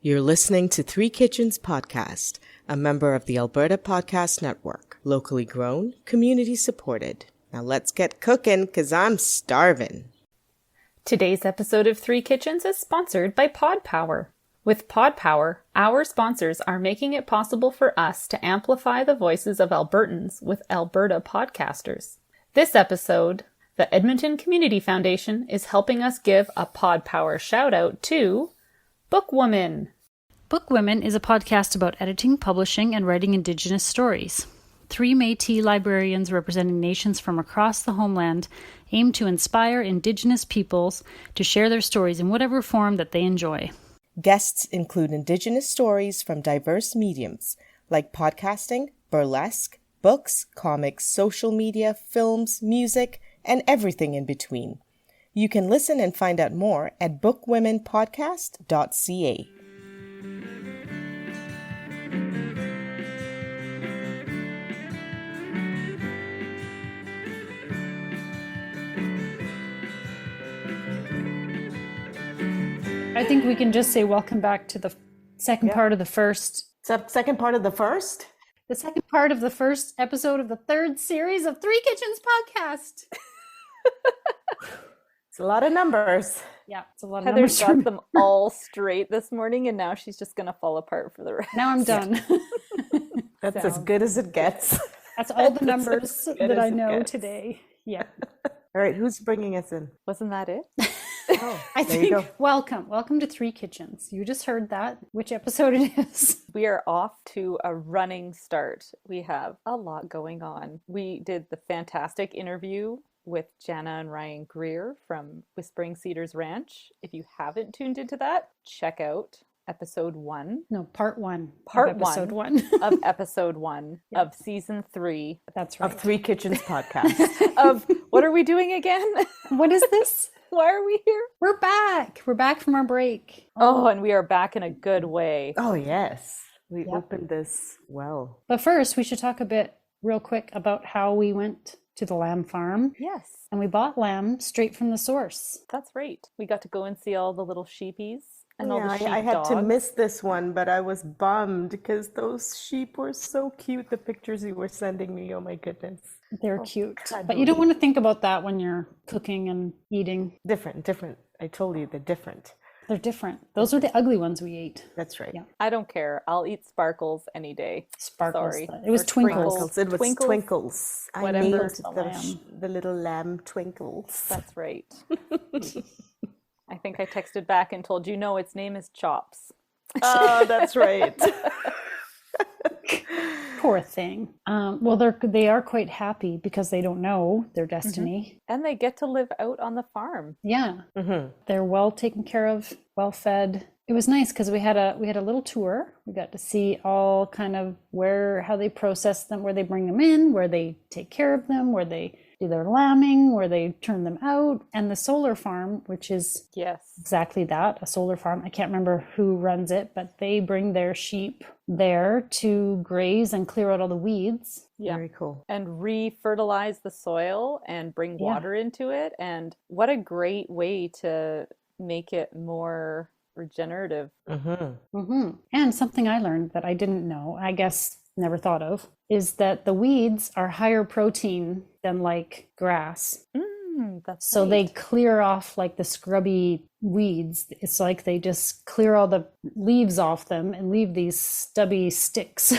You're listening to Three Kitchens Podcast, a member of the Alberta Podcast Network, locally grown, community supported. Now let's get cooking, 'cause I'm starving. Today's episode of Three Kitchens is sponsored by Pod Power. With Pod Power, our sponsors are making it possible for us to amplify the voices of Albertans with Alberta podcasters. This episode, the Edmonton Community Foundation is helping us give a Pod Power shout out to Bookwoman. Bookwomen is a podcast about editing, publishing, and writing Indigenous stories. Three Métis librarians representing nations from across the homeland aim to inspire Indigenous peoples to share their stories in whatever form that they enjoy. Guests include Indigenous stories from diverse mediums, like podcasting, burlesque, books, comics, social media, films, music, and everything in between. You can listen and find out more at bookwomenpodcast.ca. I think we can just say welcome back to the second part of the first. Second part of the first? The second part of the first episode of the third series of Three Kitchens Podcast. It's a lot of numbers. Yeah, it's a lot of Heather's numbers. got them all straight this morning, and now she's just going to fall apart for the rest. Now I'm done. That's as good as it gets. That's all the numbers that I know today. Yeah. All right, who's bringing us in? Wasn't that it? I think, welcome to Three Kitchens. You just heard that, which episode it is. We are off to a running start. We have a lot going on. We did the fantastic interview with Janna and Ryan Greir from Whispering Cedars Ranch. If you haven't tuned into that, check out episode 1. No, part 1. Part of episode 1 1. of episode 1 Yeah. of season 3. That's right. Of Three Kitchens Podcast. Of what are we doing again? What is this? Why are we here? We're back. We're back from our break. Oh, and we are back in a good way. Oh, yes. We Yep. opened this well. But first, we should talk a bit real quick about how we went to the lamb farm. Yes, And we bought lamb straight from the source. that's right. We got to go and see all the little sheepies and all Yeah, the sheep I had to dogs. miss this one, but I was bummed because those sheep were so cute. The pictures you were sending me, oh my goodness. They're cute. God, But you don't want to think about that when you're cooking and eating. Different. I told you they're different. They're different. Those are the ugly ones we ate. That's right. Yeah. I don't care. I'll eat sparkles any day. Sparkles. Sorry. It was Or twinkles. sprinkles. It was Twinkles. twinkles. I Whatever. named The lamb. the little lamb twinkles. That's right. I think I texted back and told you, no, its name is Chops. Oh, that's right. Poor thing. Well, they are quite happy because they don't know their destiny. And they get to live out on the farm. Yeah, Mm-hmm. they're well taken care of, well fed. It was nice because we had a little tour. We got to see all kind of how they process them, where they bring them in, where they take care of them, where they do their lambing, where they turn them out, and the solar farm, which is Yes. exactly that, a solar farm. I can't remember who runs it, but they bring their sheep there to graze and clear out all the weeds. Yeah. Very cool. And re-fertilize the soil and bring Yeah. water into it. And what a great way to make it more regenerative. Mm-hmm. And something I learned that I didn't know, I guess never thought of, is that the weeds are higher protein than like grass. That's So right. they clear off like the scrubby weeds. It's like they just clear all the leaves off them and leave these stubby sticks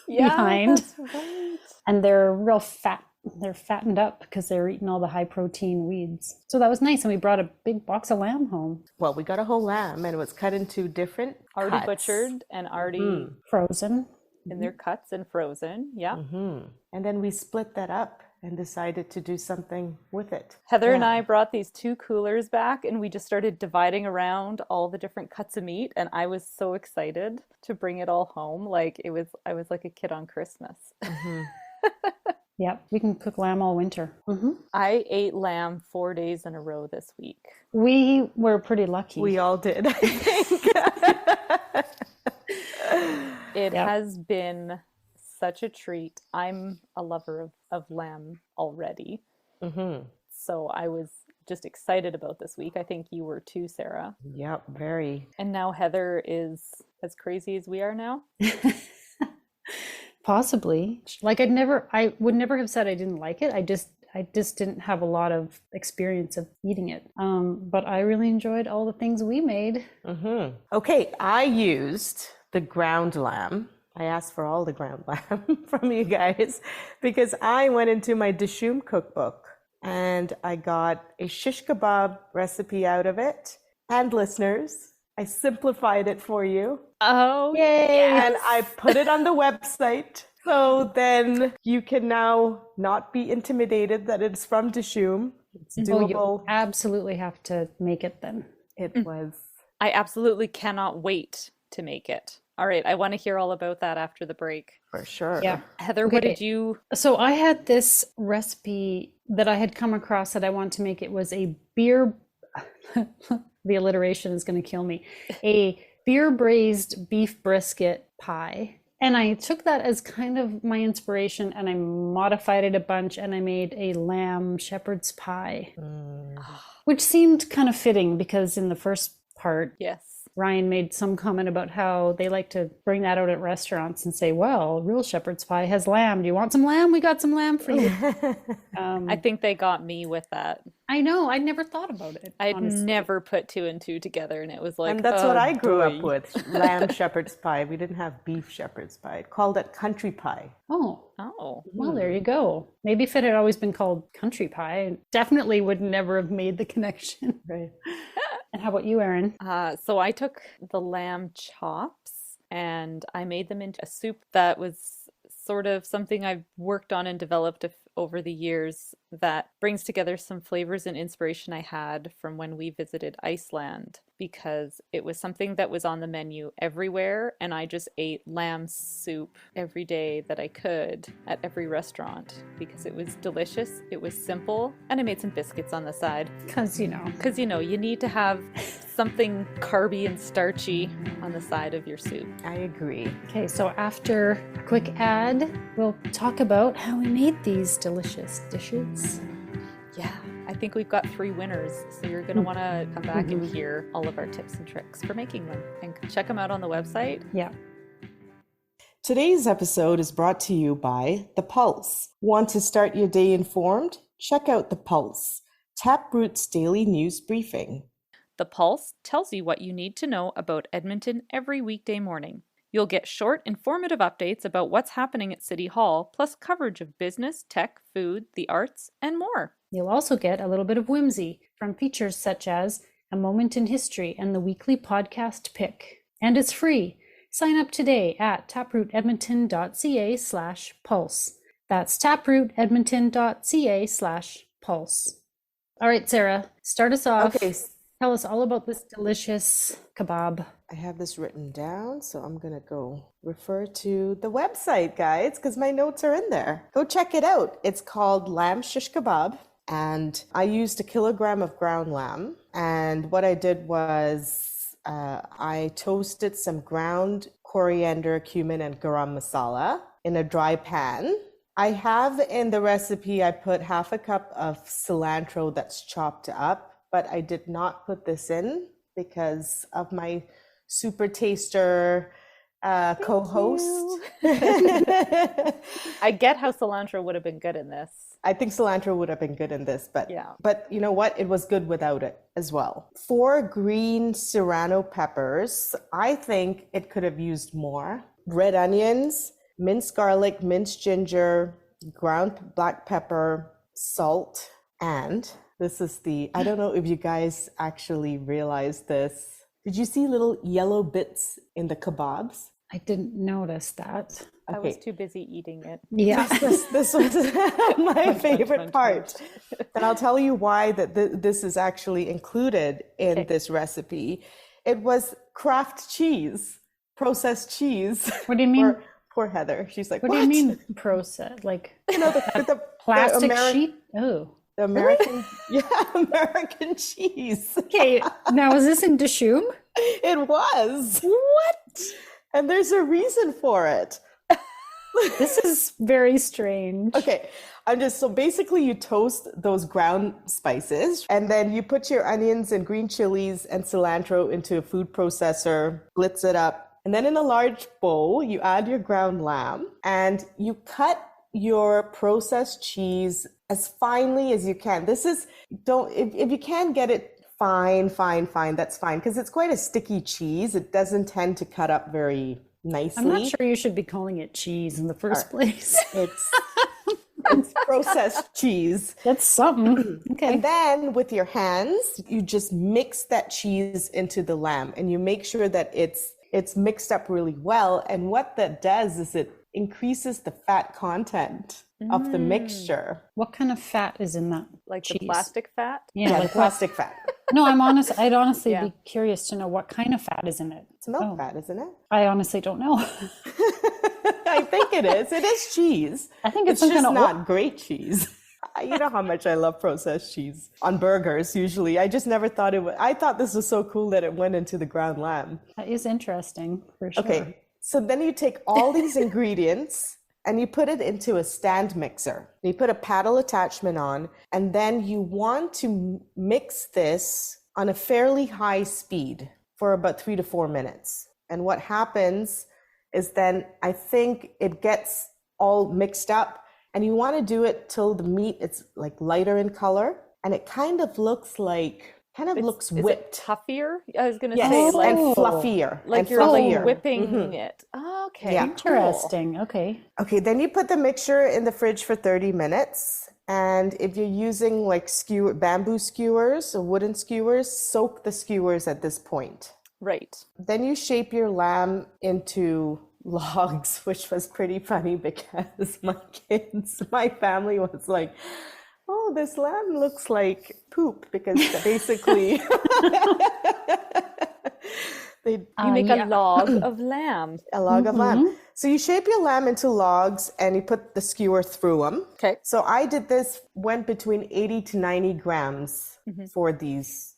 behind. That's right. And they're real fat. They're fattened up because they're eating all the high protein weeds. So that was nice. And we brought a big box of lamb home, Well, we got a whole lamb and it was cut into different Already cuts. butchered and already frozen. in their cuts and frozen. Yeah. Mm-hmm. And then we split that up and decided to do something with it. Heather and Yeah. I brought these 2 coolers back and we just started dividing around all the different cuts of meat, and I was so excited to bring it all home. I was like a kid on Christmas. Mm-hmm. Yep, we can cook lamb all winter. I ate lamb 4 days in a row this week. We were pretty lucky. We all did, I think. It Yep. has been such a treat. I'm a lover of lamb already. Mm-hmm. So I was just excited about this week. I think you were too, Sarah. Yep, very. And now Heather is as crazy as we are now. Possibly. Like I would never have said I didn't like it. I just didn't have a lot of experience of eating it. But I really enjoyed all the things we made. Mm-hmm. Okay, I used the ground lamb. I asked for all the ground lamb from you guys because I went into my Dishoom cookbook and I got a shish kebab recipe out of it. And listeners, I simplified it for you. Oh, yay! And I put it on the website. So then you can now not be intimidated that it's from Dishoom. It's doable. You absolutely have to make it then. It was. I absolutely cannot wait to make it. All right, I want to hear all about that after the break. For sure. Yeah. Heather, what did you... So I had this recipe that I had come across that I wanted to make. It was a beer... The alliteration is going to kill me. A beer braised beef brisket pie. And I took that as kind of my inspiration and I modified it a bunch and I made a lamb shepherd's pie, which seemed kind of fitting because in the first part, Yes. Ryan made some comment about how they like to bring that out at restaurants and say, well, real shepherd's pie has lamb. Do you want some lamb? We got some lamb for you. I think they got me with that. I know. I never thought about it. I'd honestly. never put two and two together, and it was like, And that's oh, what I grew boy. up with. Lamb shepherd's pie. We didn't have beef shepherd's pie. I called it country pie. Oh, Oh. well, there you go. Maybe if it had always been called country pie, I definitely would never have made the connection. Right. And how about you, Erin? So I took the lamb chops and I made them into a soup that was sort of something I've worked on and developed over the years that brings together some flavors and inspiration I had from when we visited Iceland, because it was something that was on the menu everywhere and I just ate lamb soup every day that I could at every restaurant because it was delicious, it was simple, and I made some biscuits on the side. Because, You need to have something carby and starchy on the side of your soup. I agree. Okay, so after a quick ad, we'll talk about how we made these delicious dishes. Yeah, I think we've got 3 winners, so you're going to want to come back and hear all of our tips and tricks for making them and check them out on the website. Yeah. Today's episode is brought to you by The Pulse. Want to start your day informed? Check out The Pulse, Taproot's daily news briefing. The Pulse tells you what you need to know about Edmonton every weekday morning. You'll get short, informative updates about what's happening at City Hall, plus coverage of business, tech, food, the arts, and more. You'll also get a little bit of whimsy from features such as A Moment in History and the weekly podcast pick. And it's free. Sign up today at taprootedmonton.ca/pulse. That's taprootedmonton.ca/pulse. All right, Sarah, start us off. Okay. Tell us all about this delicious kebab. I have this written down, so I'm going to go refer to the website, guys, because my notes are in there. Go check it out. It's called Lamb Shish Kebab, and I used 1 kilogram of ground lamb. And what I did was I toasted some ground coriander, cumin, and garam masala in a dry pan. I have in the recipe, I put 1/2 cup of cilantro that's chopped up, but I did not put this in because of my super taster co-host. I get how cilantro would have been good in this. I think cilantro would have been good in this, but Yeah. But you know what? It was good without it as well. 4 green serrano peppers. I think it could have used more. Red onions, minced garlic, minced ginger, ground black pepper, salt, and this is I don't know if you guys actually realized this. Did you see little yellow bits in the kebabs? I didn't notice that. I was too busy eating it. Yeah. This was my favorite munch. part. And I'll tell you why this is actually included in this recipe. It was Kraft cheese, processed cheese. What do you mean? Poor Heather. She's like, What do you mean process? Like the plastic Ameri- sheet? Oh. The American, American cheese. Okay, now is this in Dishoom? It was. What? And there's a reason for it. This is very strange. Okay, so basically you toast those ground spices and then you put your onions and green chilies and cilantro into a food processor, blitz it up. And then in a large bowl, you add your ground lamb and you cut your processed cheese as finely as you can. If you can get it fine, that's fine, because it's quite a sticky cheese. It doesn't tend to cut up very nicely. I'm not sure you should be calling it cheese in the first place. It's processed cheese. That's something. Okay. And then with your hands, you just mix that cheese into the lamb and you make sure that it's mixed up really well. And what that does is it increases the fat content of the mixture. What kind of fat is in that? Like cheese? the plastic fat? Yeah, the plastic fat. No, I'd honestly be curious to know what kind of fat is in it. It's milk fat, isn't it? I honestly don't know. I think it is. It is cheese. I think it's just kind of not great cheese. You know how much I love processed cheese on burgers usually. I just never thought I thought this was so cool that it went into the ground lamb. That is interesting for sure. Okay, so then you take all these ingredients and you put it into a stand mixer. You put a paddle attachment on, and then you want to mix this on a fairly high speed for about 3 to 4 minutes. And what happens is then I think it gets all mixed up, and you want to do it till the meat is like lighter in color, and it kind of looks looks whipped. Is it toughier? I was going to Yes, say and fluffier. Like and you're fluffier. like whipping it. Oh, okay. Yeah. Interesting. Cool. Okay. Then you put the mixture in the fridge for 30 minutes. And if you're using like bamboo skewers or wooden skewers, soak the skewers at this point. Right. Then you shape your lamb into logs, which was pretty funny because my family was like, oh, this lamb looks like poop, because basically you make a log of lamb. A log of lamb. So you shape your lamb into logs and you put the skewer through them. Okay. So I did this, went between 80 to 90 grams for these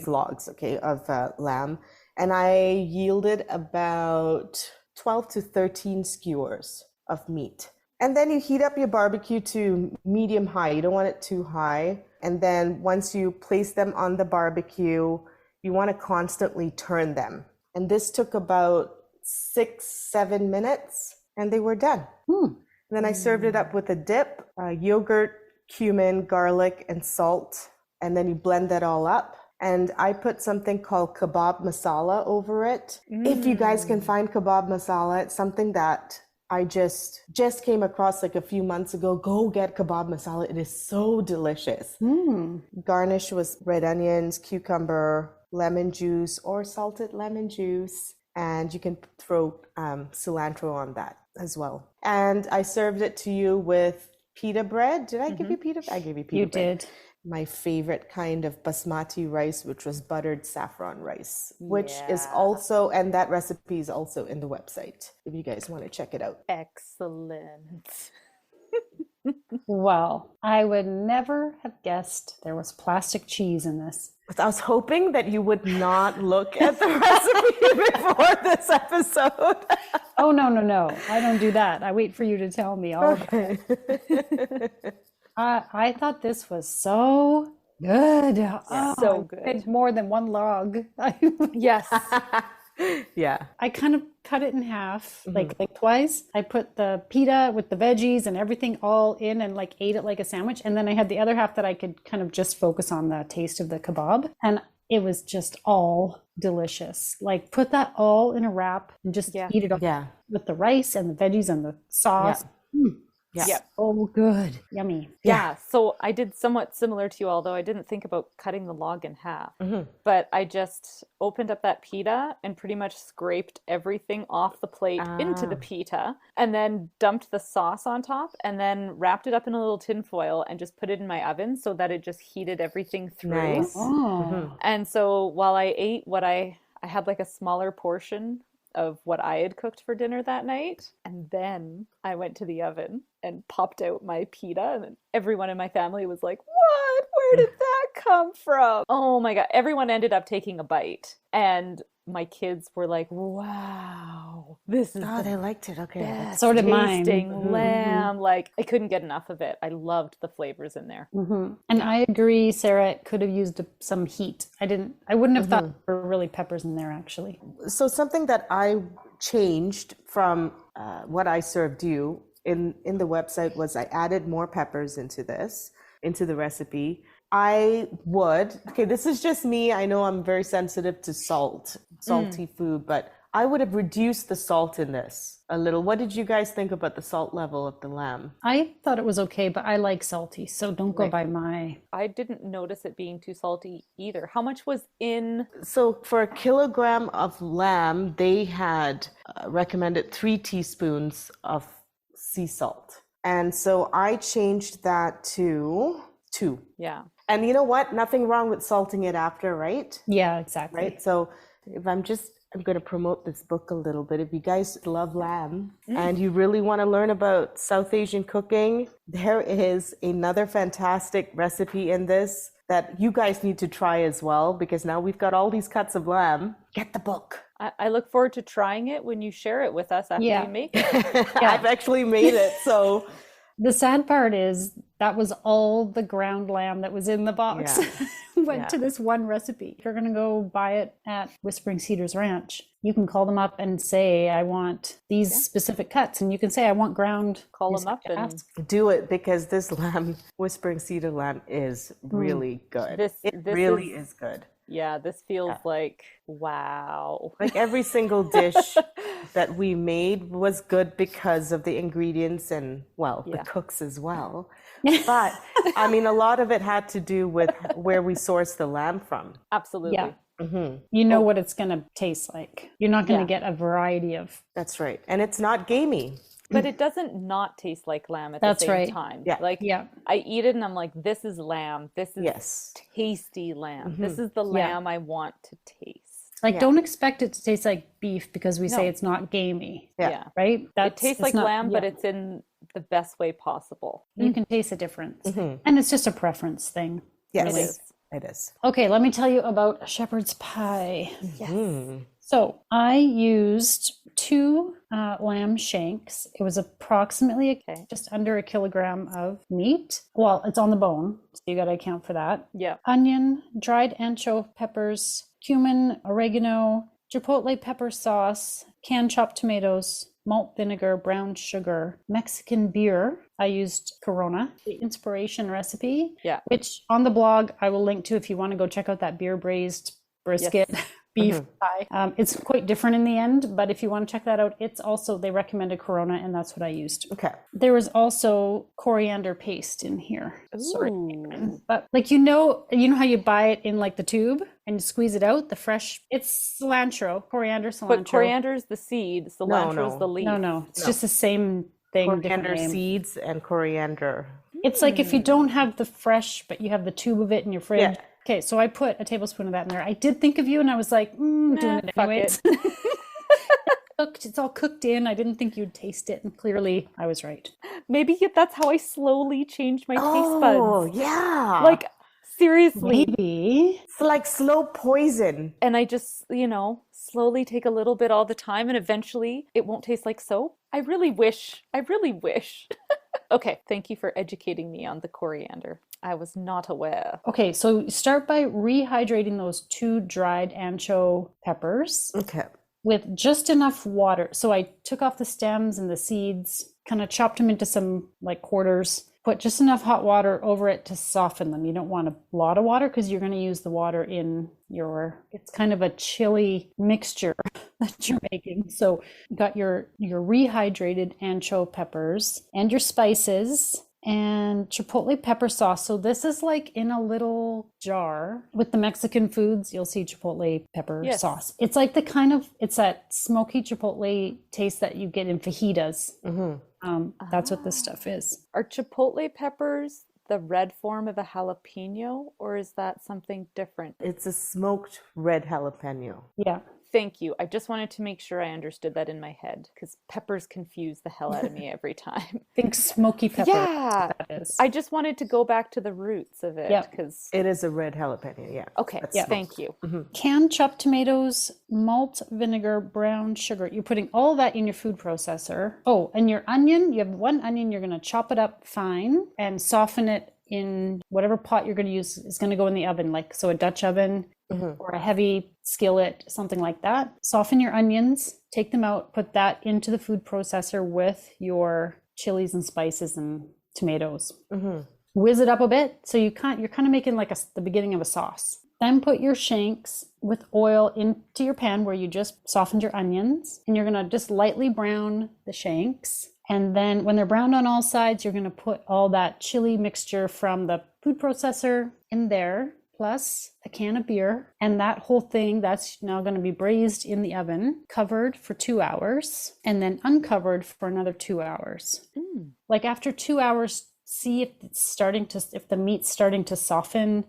logs, of lamb. And I yielded about 12 to 13 skewers of meat. And then you heat up your barbecue to medium high. You don't want it too high. And then once you place them on the barbecue, you want to constantly turn them. And this took about 6-7 minutes and they were done. And then I served it up with a dip, yogurt, cumin, garlic, and salt. And then you blend that all up. And I put something called kebab masala over it. If you guys can find kebab masala, it's something that I just came across like a few months ago. Go get kebab masala. It is so delicious. Garnish with red onions, cucumber, lemon juice, or salted lemon juice. And you can throw cilantro on that as well. And I served it to you with pita bread. Did I give you pita? I gave you pita bread. You did. My favorite kind of basmati rice, which was buttered saffron rice, which is also, and that recipe is also in the website if you guys want to check it out. Excellent. Well, I would never have guessed there was plastic cheese in this. I was hoping that you would not look at the recipe before this episode. Oh, no. I don't do that. I wait for you to tell me all about it. I thought this was so good. So good. It's more than one log. Yes. Yeah. I kind of cut it in half, like twice. I put the pita with the veggies and everything all in and like ate it like a sandwich. And then I had the other half that I could kind of just focus on the taste of the kebab. And it was just all delicious. Like put that all in a wrap and just eat it up with the rice and the veggies and the sauce. Yeah. Oh, good. Yummy. Yeah. So I did somewhat similar to you, although I didn't think about cutting the log in half. But I just opened up that pita and pretty much scraped everything off the plate into the pita and then dumped the sauce on top and then wrapped it up in a little tin foil and just put it in my oven so that it just heated everything through. Nice. And so while I ate I had like a smaller portion of what I had cooked for dinner that night. And then I went to the oven and popped out my pita. And everyone in my family was like, what? Where did that come from? Oh my God. Everyone ended up taking a bite. And my kids were like, wow, this is Oh, the they liked it. Okay. best So did mine. tasting lamb. Like, I couldn't get enough of it. I loved the flavors in there. And I agree, Sarah, it could have used some heat. I wouldn't have thought there were really peppers in there, actually. So something that I changed from what I served you in the website was I added more peppers into the recipe. This is just me. I know I'm very sensitive to salty food, but I would have reduced the salt in this a little. What did you guys think about the salt level of the lamb? I thought it was okay, but I like salty, so don't go by my... I didn't notice it being too salty either. How much was in? So for a kilogram of lamb, they had recommended 3 teaspoons of sea salt. And so I changed that to 2. Yeah. And you know what? Nothing wrong with salting it after, right? Yeah, exactly. Right. So if I'm going to promote this book a little bit. If you guys love lamb and you really want to learn about South Asian cooking, there is another fantastic recipe in this that you guys need to try as well, because now we've got all these cuts of lamb. Get the book. I look forward to trying it when you share it with us after you make it. I've actually made it. So the sad part is that was all the ground lamb that was in the box. Went to this one recipe. If you're going to go buy it at Whispering Cedars Ranch, you can call them up and say, I want these specific cuts. And you can say, I want ground. Call them up and do it, because this lamb, Whispering Cedar lamb, is really good. It really is good. Yeah, this feels like, wow. Like every single dish that we made was good because of the ingredients and, the cooks as well. But I mean, a lot of it had to do with where we source the lamb from. Absolutely. Yeah. You know what it's going to taste like. You're not going to get a variety of... That's right. And it's not gamey. But it doesn't not taste like lamb at the same time. Yeah. Like, I eat it and I'm like, this is lamb. This is tasty lamb. This is the lamb I want to taste. Like, don't expect it to taste like beef because we say it's not gamey. Yeah. Right? It tastes like lamb, but it's in the best way possible. You can taste a difference. And it's just a preference thing. Yes, really. It is. Okay, let me tell you about a shepherd's pie. Yes. So I used 2 lamb shanks. It was approximately just under a kilogram of meat. Well, it's on the bone, so you got to account for that. Yeah. Onion, dried ancho peppers, cumin, oregano, chipotle pepper sauce, canned chopped tomatoes, malt vinegar, brown sugar, Mexican beer. I used Corona, the inspiration recipe, which on the blog I will link to if you want to go check out that beer braised brisket. Beef pie. It's quite different in the end, but if you want to check that out, it's also, they recommended Corona, and that's what I used. Okay. There was also coriander paste in here. Ooh. Sorry, Erin. But like, you know how you buy it in like the tube and you squeeze it out, the fresh, it's cilantro, coriander, cilantro. But coriander is the seed, cilantro is the leaf. No, it's just the same thing. Coriander seeds and coriander. It's like if you don't have the fresh, but you have the tube of it in your fridge. Yeah. Okay, so I put a tablespoon of that in there. I did think of you, and I was like, doing it anyways. It's all cooked in. I didn't think you'd taste it, and clearly I was right. Maybe that's how I slowly changed my taste buds. Oh, yeah. Like, seriously. Maybe. It's like slow poison. And I just, slowly take a little bit all the time, and eventually it won't taste like soap. I really wish. Okay, thank you for educating me on the coriander. I was not aware. Okay, so start by rehydrating those 2 dried ancho peppers. Okay. With just enough water. So I took off the stems and the seeds, kind of chopped them into some like quarters, put just enough hot water over it to soften them. You don't want a lot of water because you're going to use the water in it's kind of a chili mixture that you're making. So you got your rehydrated ancho peppers and your spices and chipotle pepper sauce. So this is like in a little jar. With the Mexican foods, you'll see chipotle pepper sauce. It's like it's that smoky chipotle taste that you get in fajitas. That's what this stuff is. Are chipotle peppers the red form of a jalapeno, or is that something different? It's a smoked red jalapeno. Yeah. Thank you. I just wanted to make sure I understood that in my head because peppers confuse the hell out of me every time. Think smoky pepper. Yeah. That is. I just wanted to go back to the roots of it Yep. because. It is a red jalapeno, yeah. Okay, That's thank you. Canned chopped tomatoes, malt, vinegar, brown sugar. You're putting all that in your food processor. Oh, and your onion, you have one onion, you're going to chop it up fine and soften it in whatever pot you're going to use is going to go in the oven, like so a Dutch oven or a heavy skillet, something like that. Soften your onions, take them out, put that into the food processor with your chilies and spices and tomatoes. Whiz it up a bit so you're kind of making like the beginning of a sauce. Then put your shanks with oil into your pan where you just softened your onions, and you're going to just lightly brown the shanks. And then when they're browned on all sides, you're going to put all that chili mixture from the food processor in there, plus a can of beer. And that whole thing, that's now going to be braised in the oven, covered for 2 hours, and then uncovered for another 2 hours. Like after 2 hours, see if the meat's starting to soften,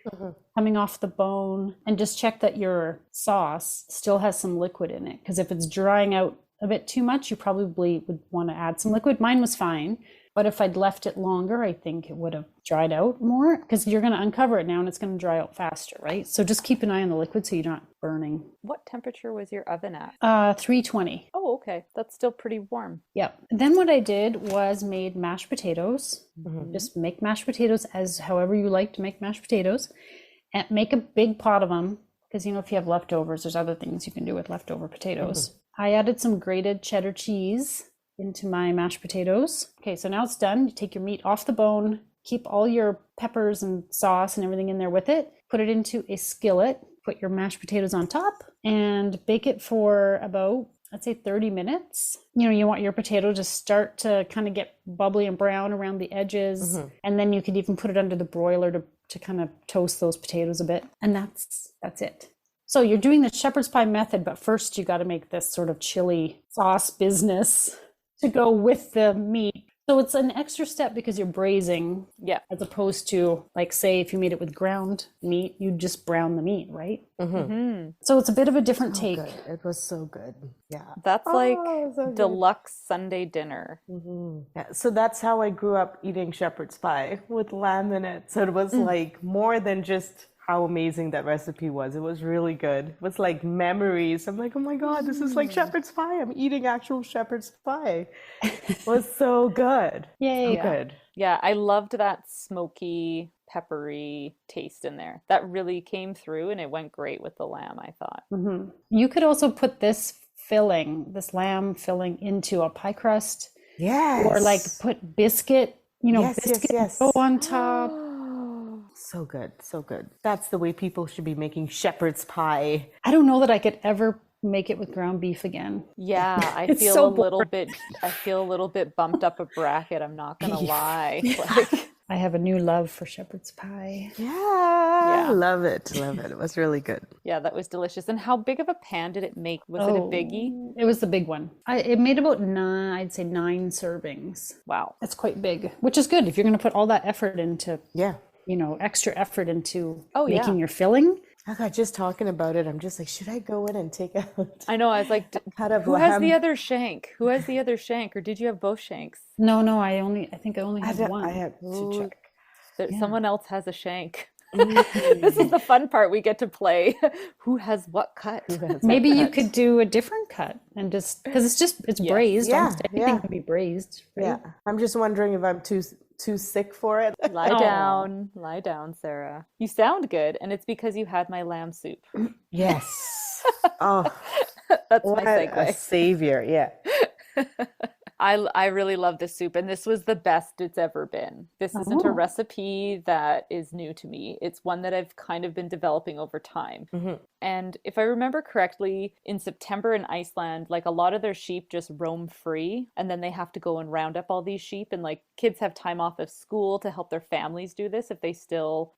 coming off the bone, and just check that your sauce still has some liquid in it. Because if it's drying out a bit too much, you probably would want to add some liquid. Mine was fine, but if I'd left it longer, I think it would have dried out more, because you're going to uncover it now and it's going to dry out faster, right? So just keep an eye on the liquid so you're not burning. What temperature was your oven at? 320. Oh, okay. That's still pretty warm. Yep. Then what I did was made mashed potatoes. Just make mashed potatoes as however you like to make mashed potatoes, and make a big pot of them, because if you have leftovers, there's other things you can do with leftover potatoes. I added some grated cheddar cheese into my mashed potatoes. Okay, so now it's done. You take your meat off the bone, keep all your peppers and sauce and everything in there with it, put it into a skillet, put your mashed potatoes on top, and bake it for about, I'd say 30 minutes. You want your potato to start to kind of get bubbly and brown around the edges. And then you could even put it under the broiler to kind of toast those potatoes a bit. And that's it. So you're doing the shepherd's pie method, but first you got to make this sort of chili sauce business to go with the meat. So it's an extra step because you're braising, as opposed to, like, say, if you made it with ground meat, you just brown the meat, right? So it's a bit of a different take. Good. It was so good. Yeah. That's so deluxe Sunday dinner. Yeah. So that's how I grew up eating shepherd's pie with lamb in it. So it was like more than just how amazing that recipe was. It was really good. It was like memories. I'm like, oh my God, this is like shepherd's pie. I'm eating actual shepherd's pie. It was so good. Yay. So good. Yeah, I loved that smoky, peppery taste in there. That really came through, and it went great with the lamb, I thought. You could also put this lamb filling into a pie crust. Yes. Or like put biscuit, biscuit go on top. So good. So good. That's the way people should be making shepherd's pie. I don't know that I could ever make it with ground beef again. Yeah, I It's feel so a little bit bumped up a bracket, I'm not gonna lie. Like, I have a new love for shepherd's pie. Yeah. Love it. Love it. It was really good. yeah, that was delicious. And how big of a pan did it make? Was it a biggie? It was the big one. It made about 9 servings. Wow. That's quite big, which is good if you're going to put all that effort into, Yeah. extra effort into yeah. making your filling. I got just talking about it. I'm just like, should I go in and take out? I know. I was like, Cut of who has lamb? the other shank? Who has the other shank? Or did you have both shanks? No, I think I only have one. I have to check. Someone else has a shank. This is the fun part we get to play. Who has what cut? Maybe you could do a different cut and just, because it's braised. Yeah, Almost anything yeah. can be braised. Right? Yeah. I'm just wondering if I'm too sick for it. Lie down, Sarah. You sound good, and it's because you had my lamb soup. Yes. Oh, That's what my a segue. savior. Yeah. I really love this soup, and this was the best it's ever been. This isn't a recipe that is new to me. It's one that I've kind of been developing over time. And if I remember correctly, in September in Iceland, like a lot of their sheep just roam free, and then they have to go and round up all these sheep, and like kids have time off of school to help their families do this if they still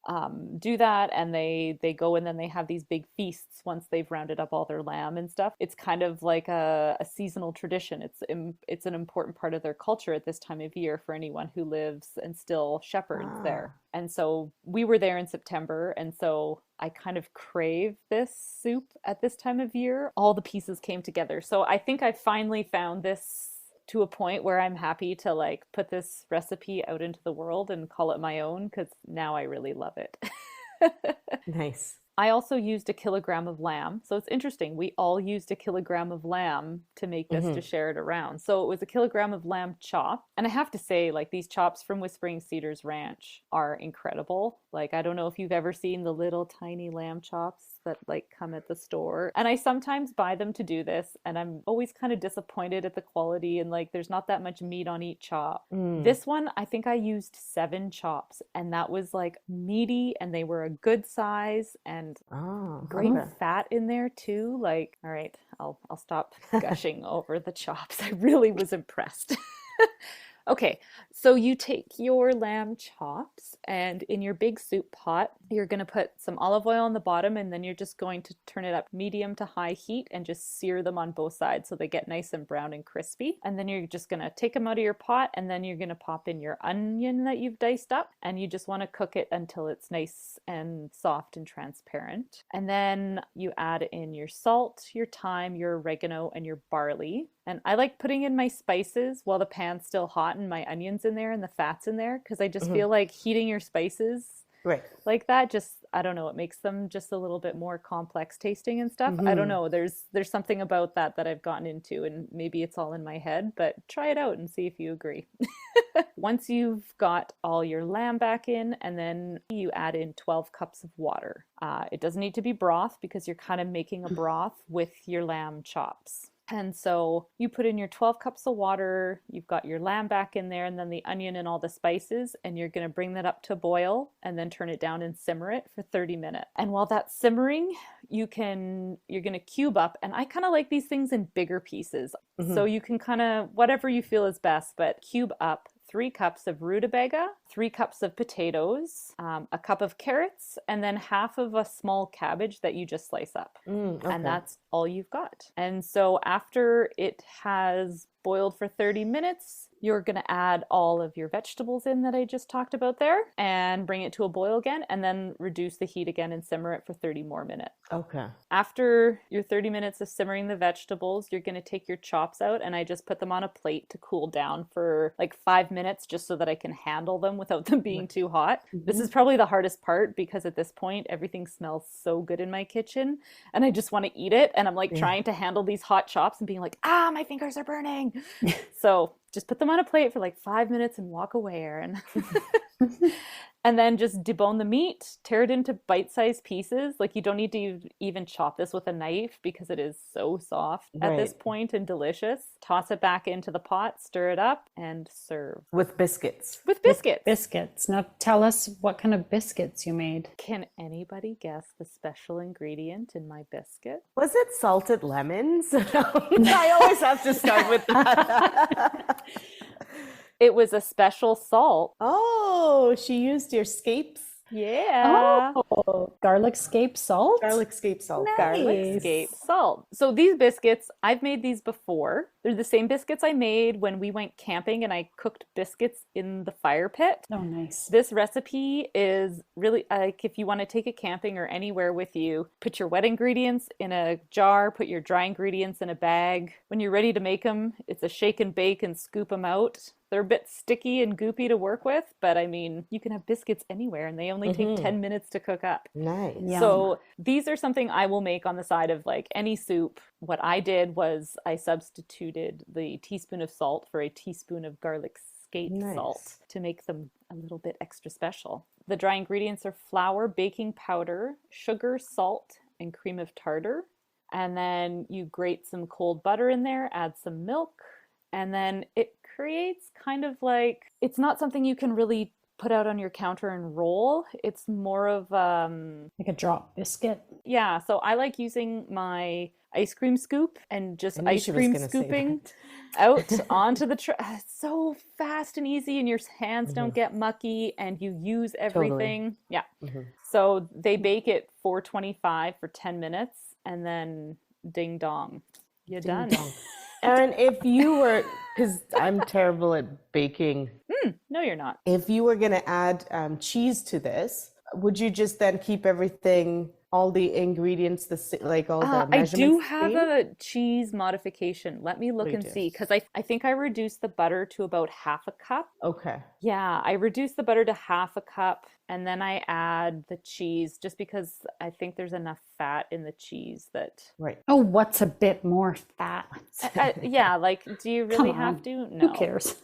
do that, and they go and then they have these big feasts once they've rounded up all their lamb and stuff. It's kind of like a seasonal tradition. It's an important part of their culture at this time of year for anyone who lives and still shepherds there. And so we were there in September, and so I kind of crave this soup at this time of year. All the pieces came together. So I think I finally found this to a point where I'm happy to like put this recipe out into the world and call it my own, because now I really love it. Nice. I also used a kilogram of lamb. So it's interesting. We all used a kilogram of lamb to make this to share it around. So it was a kilogram of lamb chop. And I have to say, like, these chops from Whispering Cedars Ranch are incredible. Like, I don't know if you've ever seen the little tiny lamb chops that like come at the store. And I sometimes buy them to do this, and I'm always kind of disappointed at the quality, and like there's not that much meat on each chop. This one, I think I used 7 chops, and that was like meaty, and they were a good size, and great fat in there too. Like, all right, I'll stop gushing over the chops. I really was impressed. Okay, so you take your lamb chops, and in your big soup pot, you're going to put some olive oil on the bottom, and then you're just going to turn it up medium to high heat and just sear them on both sides so they get nice and brown and crispy. And then you're just going to take them out of your pot, and then you're going to pop in your onion that you've diced up, and you just want to cook it until it's nice and soft and transparent. And then you add in your salt, your thyme, your oregano, and your barley. And I like putting in my spices while the pan's still hot and my onions in there and the fat's in there, because I just feel like heating your spices like that, just, I don't know, it makes them just a little bit more complex tasting and stuff. I don't know, there's something about that I've gotten into, and maybe it's all in my head, but try it out and see if you agree. Once you've got all your lamb back in, and then you add in 12 cups of water. It doesn't need to be broth, because you're kind of making a broth with your lamb chops. And so you put in your 12 cups of water, you've got your lamb back in there, and then the onion and all the spices, and you're going to bring that up to a boil and then turn it down and simmer it for 30 minutes. And while that's simmering, you're going to cube up, and I kind of like these things in bigger pieces. So you can kind of, whatever you feel is best, but cube up 3 cups of rutabaga, 3 cups of potatoes, a cup of carrots, and then half of a small cabbage that you just slice up. And that's all you've got. And so after it has boiled for 30 minutes, you're going to add all of your vegetables in that I just talked about there, and bring it to a boil again, and then reduce the heat again and simmer it for 30 more minutes. Okay. After your 30 minutes of simmering the vegetables, you're going to take your chops out, and I just put them on a plate to cool down for like 5 minutes, just so that I can handle them without them being too hot. This is probably the hardest part, because at this point everything smells so good in my kitchen, and I just want to eat it, and I'm like trying to handle these hot chops and being like, my fingers are burning. So just put them on a plate for like 5 minutes and walk away, Erin. And then just debone the meat, tear it into bite-sized pieces. Like, you don't need to even chop this with a knife, because it is so soft at this point and delicious. Toss it back into the pot, stir it up, and serve. With biscuits. With biscuits. Biscuits. Now tell us what kind of biscuits you made. Can anybody guess the special ingredient in my biscuit? Was it salted lemons? I always have to start with that. It was a special salt. Oh, she used your scapes? Yeah. Oh, garlic scape salt? Garlic scape salt. Nice. Garlic scape salt. So these biscuits, I've made these before. They're the same biscuits I made when we went camping and I cooked biscuits in the fire pit. Oh, nice. This recipe is really like, if you want to take it camping or anywhere with you, put your wet ingredients in a jar, put your dry ingredients in a bag. When you're ready to make them, it's a shake and bake and scoop them out. They're a bit sticky and goopy to work with, but I mean, you can have biscuits anywhere, and they only take 10 minutes to cook up. Nice. Yum. So these are something I will make on the side of like any soup. What I did was I substituted the teaspoon of salt for a teaspoon of garlic scape salt to make them a little bit extra special. The dry ingredients are flour, baking powder, sugar, salt, and cream of tartar. And then you grate some cold butter in there, add some milk, and then it creates kind of like, it's not something you can really put out on your counter and roll. It's more of like a drop biscuit. Yeah, so I like using my ice cream scoop and just ice cream scooping out onto the tray. It's so fast and easy, and your hands don't get mucky, and you use everything. Yeah. So they bake it 425 for 10 minutes, and then ding dong, you're done. Erin, if you were, because I'm terrible at baking. No, you're not. If you were going to add cheese to this, would you just then keep everything, all the ingredients, like all the I measurements? do have a cheese modification. Let me look and do? see, because I think I reduced the butter to about half a cup. Okay. Yeah, I reduced the butter to half a cup, and then I add the cheese just because I think there's enough fat in the cheese that. Right. Oh, what's a bit more fat? Yeah, like, do you really have to? No. Who cares?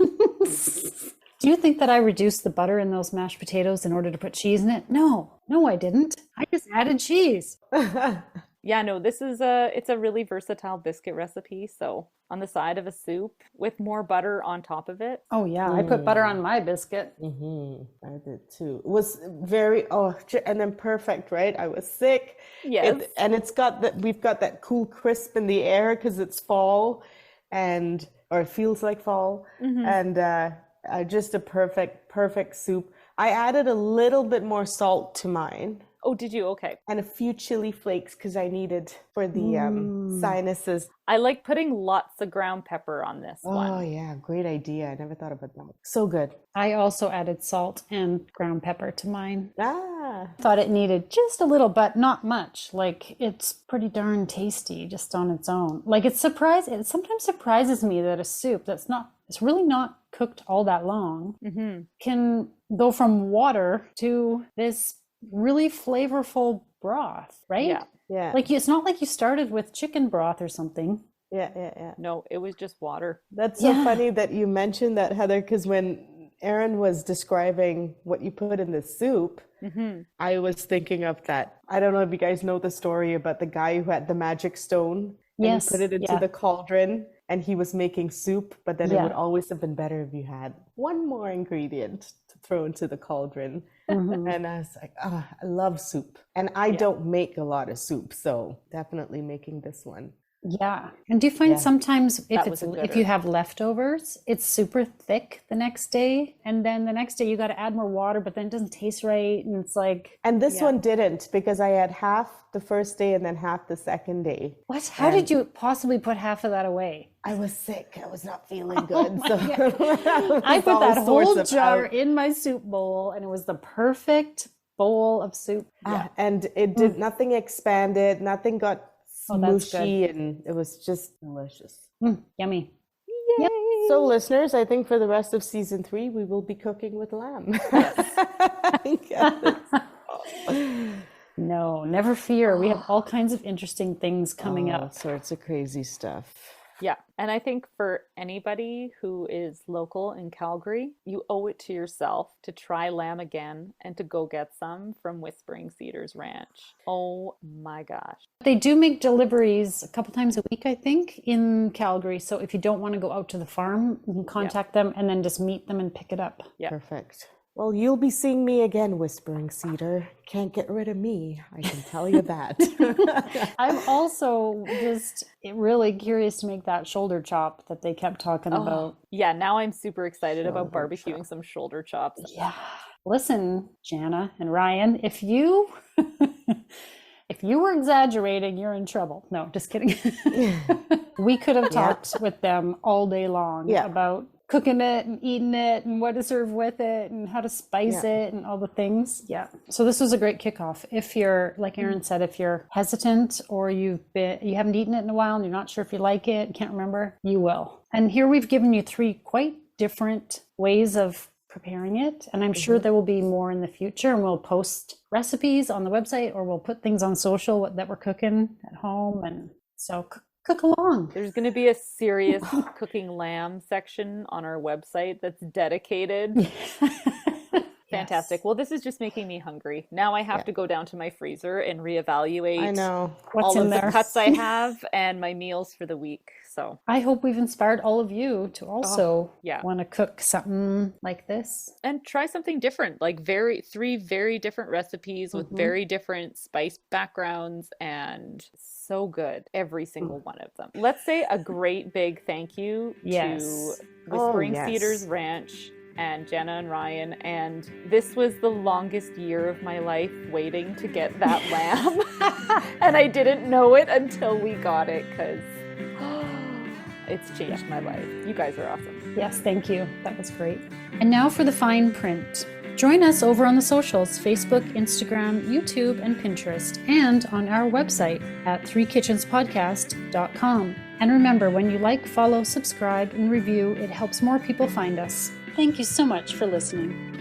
Do you think that I reduced the butter in those mashed potatoes in order to put cheese in it? No, I didn't. I just added cheese. Yeah, no, it's a really versatile biscuit recipe. So on the side of a soup with more butter on top of it. Oh yeah, I put butter on my biscuit. I did too. It was and then perfect, right? I was sick. Yes. And we've got that cool crisp in the air because it's fall, or it feels like fall, and just a perfect soup. I added a little bit more salt to mine. Oh, did you? Okay. And a few chili flakes because I needed for the sinuses. I like putting lots of ground pepper on this one. Oh yeah, great idea. I never thought about that. So good. I also added salt and ground pepper to mine. Thought it needed just a little, but not much. Like, it's pretty darn tasty just on its own. Like, it sometimes surprises me that a soup it's really not cooked all that long, can go from water to this really flavorful broth, right? Yeah. Like, it's not like you started with chicken broth or something. Yeah. No, it was just water. That's so funny that you mentioned that, Heather, because when Erin was describing what you put in the soup, I was thinking of that. I don't know if you guys know the story about the guy who had the magic stone. And he put it into the cauldron and he was making soup, but then it would always have been better if you had one more ingredient to throw into the cauldron. And I was like, I love soup. And I don't make a lot of soup, so definitely making this one. Yeah. And do you find sometimes if you have leftovers, it's super thick the next day, and then the next day you got to add more water, but then it doesn't taste right, and it's like. And this one didn't, because I had half the first day and then half the second day. What? How did you possibly put half of that away? I was sick. I was not feeling good. So I put that whole jar in my soup bowl, and it was the perfect bowl of soup. And it did nothing expanded, nothing got smooshy, and it was just delicious. Yummy. Yep. So listeners, I think for the rest of season 3 we will be cooking with lamb. Yes. No, never fear. We have all kinds of interesting things coming up. All sorts of crazy stuff. Yeah. And I think for anybody who is local in Calgary, you owe it to yourself to try lamb again and to go get some from Whispering Cedars Ranch. Oh my gosh. They do make deliveries a couple times a week, I think, in Calgary. So if you don't want to go out to the farm, you can contact them and then just meet them and pick it up. Yeah. Perfect. Well, you'll be seeing me again, Whispering Cedar. Can't get rid of me, I can tell you that. I'm also just really curious to make that shoulder chop that they kept talking about. Yeah, now I'm super excited about barbecuing some shoulder chops. Yeah. Listen, Janna and Ryan, if you were exaggerating, you're in trouble. No, just kidding. We could have talked with them all day long about cooking it and eating it and what to serve with it and how to spice it and all the things. Yeah. So this was a great kickoff. If you're, like Erin said, if you're hesitant or you haven't eaten it in a while and you're not sure if you like it, can't remember, you will. And here we've given you 3 quite different ways of preparing it. And I'm sure there will be more in the future, and we'll post recipes on the website, or we'll put things on social that we're cooking at home. And so cook along. There's going to be a serious cooking lamb section on our website that's dedicated. Fantastic. Well, this is just making me hungry. Now I have to go down to my freezer and reevaluate What's all in of there. the cuts I have and my meals for the week. So I hope we've inspired all of you to also want to cook something like this. And try something different, like 3 very different recipes with very different spice backgrounds, and so good, every single one of them. Let's say a great big thank you to Whispering Cedars Ranch and Janna and Ryan. And this was the longest year of my life waiting to get that lamb. And I didn't know it until we got it, because it's changed my life. You guys are awesome. Yes, thank you. That was great. And now for the fine print. Join us over on the socials, Facebook, Instagram, YouTube, and Pinterest, and on our website at threekitchenspodcast.com. And remember, when you like, follow, subscribe, and review, it helps more people find us. Thank you so much for listening.